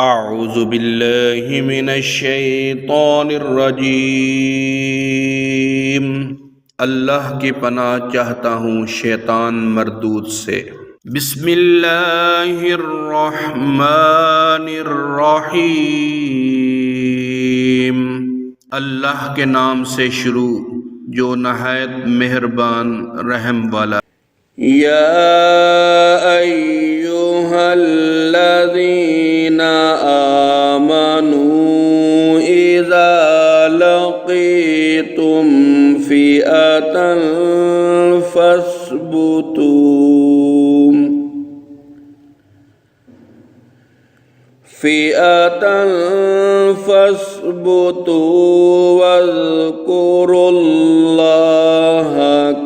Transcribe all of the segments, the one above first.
अऊज़ु बिल्लाहि मिनश्शैतानिर्रजीम। अल्लाह की पनाह चाहता हूँ शैतान मरदूद से। बिस्मिल्लाहिर्रहमानिर्रहीम। अल्लाह के नाम से शुरू जो नहायत मेहरबान रहम वाला। या अय्युहल्लज़ीना आमनू इज़ा लक़ीतुम फ़िअतन फ़स्बुतू वज़्कुरुल्लाह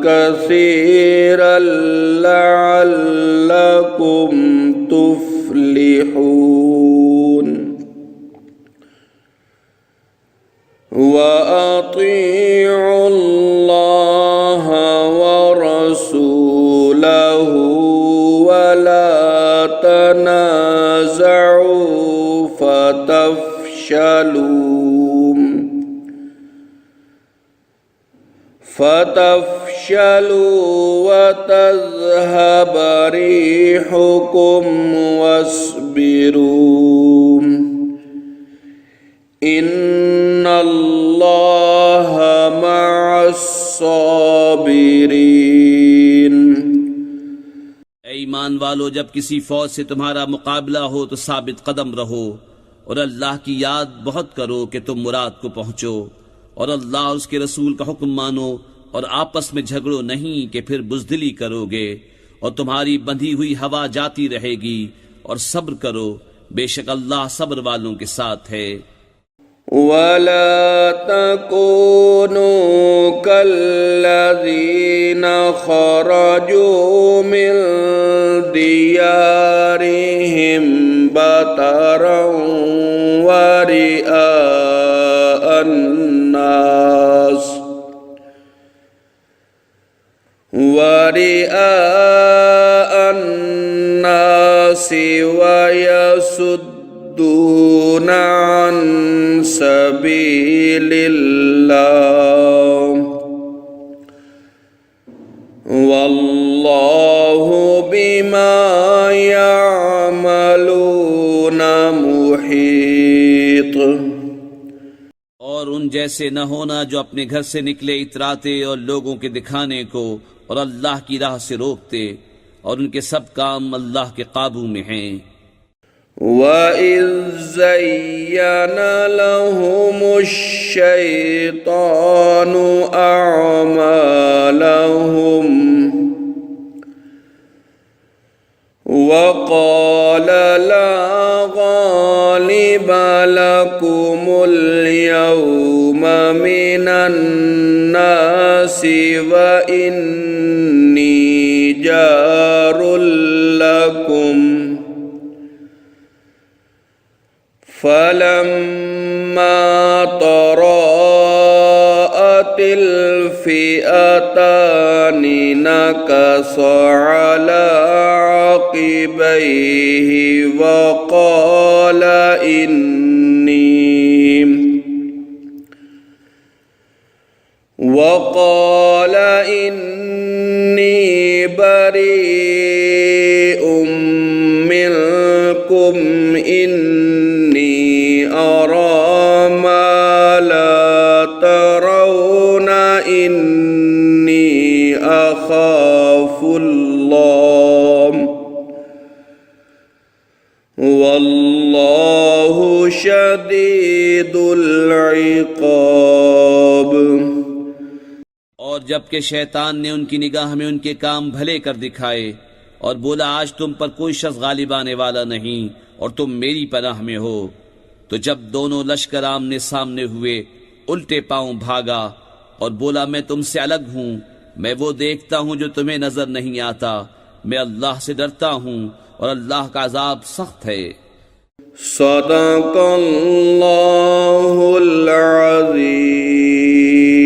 कसीरन लअल्लकुम तुफ़्लिहून। वअतीउल्लाह वरसूलहू वला तनाज़अू फ़तफ़शलू वतज़हब रिहुकुम वस्बिरू इन्नल्लाह मअस्साबिरीन। ऐ ईमान वालो, जब किसी फौज से तुम्हारा मुकाबला हो तो साबित कदम रहो और अल्लाह की याद बहुत करो कि तुम मुराद को पहुंचो, और अल्लाह और उसके रसूल का हुक्म मानो और आपस में झगड़ो नहीं कि फिर बुज़दिली करोगे और तुम्हारी बंधी हुई हवा जाती रहेगी, और सब्र करो, बेशक अल्लाह सब्र वालों के साथ है। वला तकूनू कल्लज़ीना खरजू मिन दियारिहिम बतरन वरिआअन नास वयसुद्दूना अन सबीलिल्लाह वल्लाहु बिमा यामलूना मुहीत। और उन जैसे न होना जो अपने घर से निकले इतराते और लोगों के दिखाने को और अल्लाह की राह से रोकते, और उनके सब काम अल्लाह के काबू में हैं। वइज़ ज़य्यना लहुमुश्शैतानु अअमालहुम वक़ाल ला गालिब लकुमुल यौमा मिनन नासि व इन्नी जारुल लकुम फलम्मा तराअतिल फ़िअतानि नकस अला अक़िबैहि वक़ाल इन्नी बरीउम मिनकुम इन्नी अरा मा ला तरौना इन्नी अख़ाफ़ुल्लाह वल्लाहु शदीदुल इक़ाब। और जबकि शैतान ने उनकी निगाह में उनके काम भले कर दिखाए और बोला, आज तुम पर कोई शख्स गालिब आने वाला नहीं और तुम मेरी पनाह में हो, तो जब दोनों लश्कर आमने सामने हुए उल्टे पांव भागा और बोला, मैं तुमसे अलग हूँ, मैं वो देखता हूँ जो तुम्हें नजर नहीं आता, मैं अल्लाह से डरता हूँ और अल्लाह का अजाब सख्त है। सदक़ल्लाहुल अज़ीम।